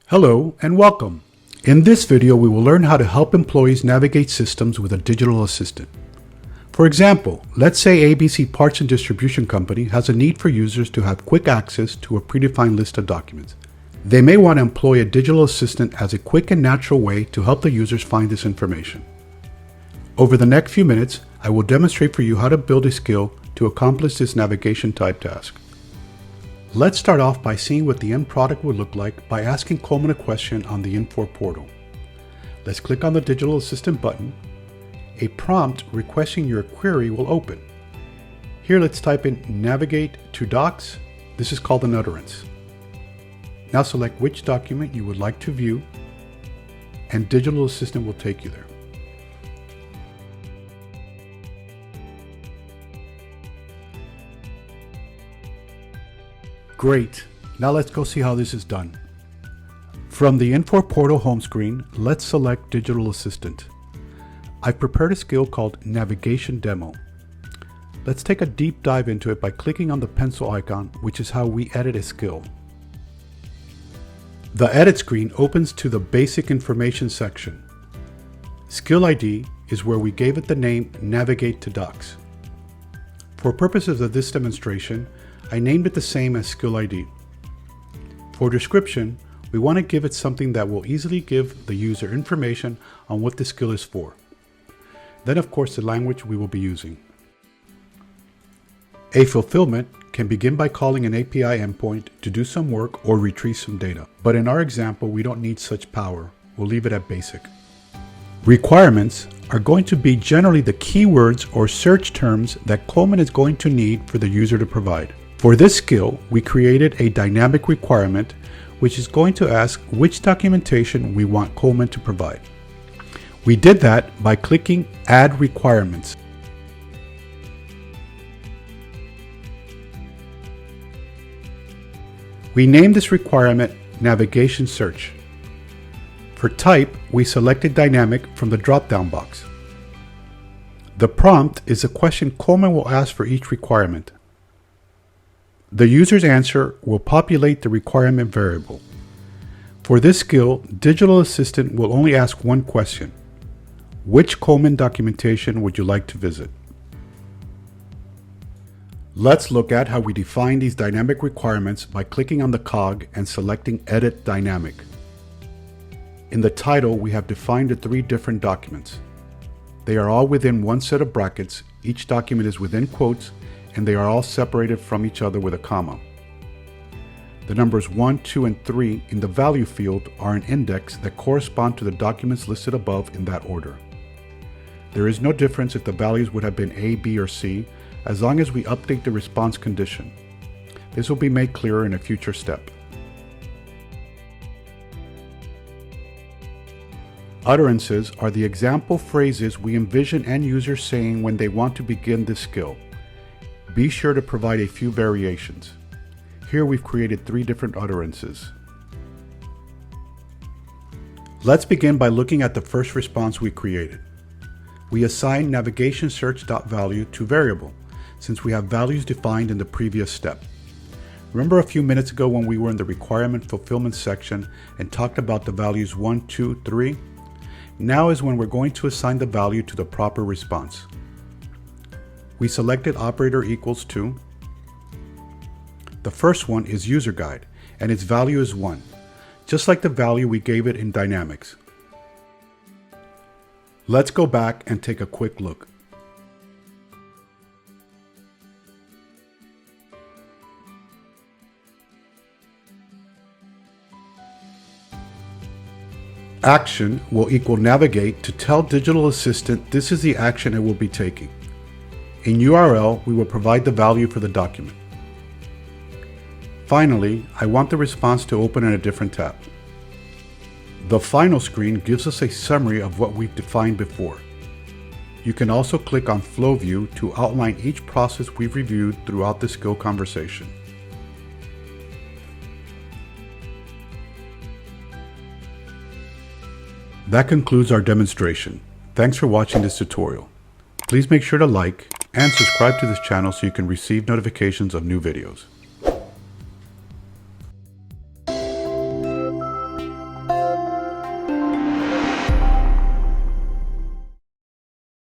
Hello and welcome. In this video, we will learn how to help employees navigate systems with a digital assistant. For example, let's say ABC Parts and Distribution Company has a need for users to have quick access to a predefined list of documents. They may want to employ a digital assistant as a quick and natural way to help the users find this information. Over the next few minutes, I will demonstrate for you how to build a skill to accomplish this navigation type task. Let's start off by seeing what the end product would look like by asking Coleman a question on the Infor portal. Let's click on the Digital Assistant button. A prompt requesting your query will open. Here let's type in navigate to docs. This is called an utterance. Now select which document you would like to view, and Digital Assistant will take you there. Great. Now let's go see how this is done. From the Infor portal home screen, let's select Digital Assistant. I've prepared a skill called Navigation Demo. Let's take a deep dive into it by clicking on the pencil icon, which is how we edit a skill. The edit screen opens to the basic information section. Skill ID is where we gave it the name Navigate to Docs. For purposes of this demonstration, I named it the same as Skill ID. For description, we want to give it something that will easily give the user information on what the skill is for. Then of course the language we will be using. A fulfillment can begin by calling an API endpoint to do some work or retrieve some data. But in our example, we don't need such power. We'll leave it at basic. Requirements are going to be generally the keywords or search terms that Coleman is going to need for the user to provide. For this skill, we created a dynamic requirement, which is going to ask which documentation we want Coleman to provide. We did that by clicking Add Requirements. We named this requirement Navigation Search. For type, we selected Dynamic from the drop-down box. The prompt is a question Coleman will ask for each requirement. The user's answer will populate the requirement variable. For this skill, Digital Assistant will only ask one question. Which Coleman documentation would you like to visit? Let's look at how we define these dynamic requirements by clicking on the cog and selecting Edit Dynamic. In the title, we have defined the three different documents. They are all within one set of brackets. Each document is within quotes, and they are all separated from each other with a comma. The numbers 1, 2, and 3 in the value field are an index that correspond to the documents listed above in that order. There is no difference if the values would have been A, B, or C, as long as we update the response condition. This will be made clearer in a future step. Utterances are the example phrases we envision end users saying when they want to begin this skill. Be sure to provide a few variations. Here we've created 3 different utterances. Let's begin by looking at the first response we created. We assign navigation search.value to variable, since we have values defined in the previous step. Remember a few minutes ago when we were in the requirement fulfillment section and talked about the values 1, 2, 3? Now is when we're going to assign the value to the proper response. We selected operator equals to. The first one is user guide, and its value is 1, just like the value we gave it in Dynamics. Let's go back and take a quick look. Action will equal navigate to tell Digital Assistant this is the action it will be taking. In URL, we will provide the value for the document. Finally, I want the response to open in a different tab. The final screen gives us a summary of what we've defined before. You can also click on Flow View to outline each process we've reviewed throughout the skill conversation. That concludes our demonstration. Thanks for watching this tutorial. Please make sure to like and subscribe to this channel so you can receive notifications of new videos.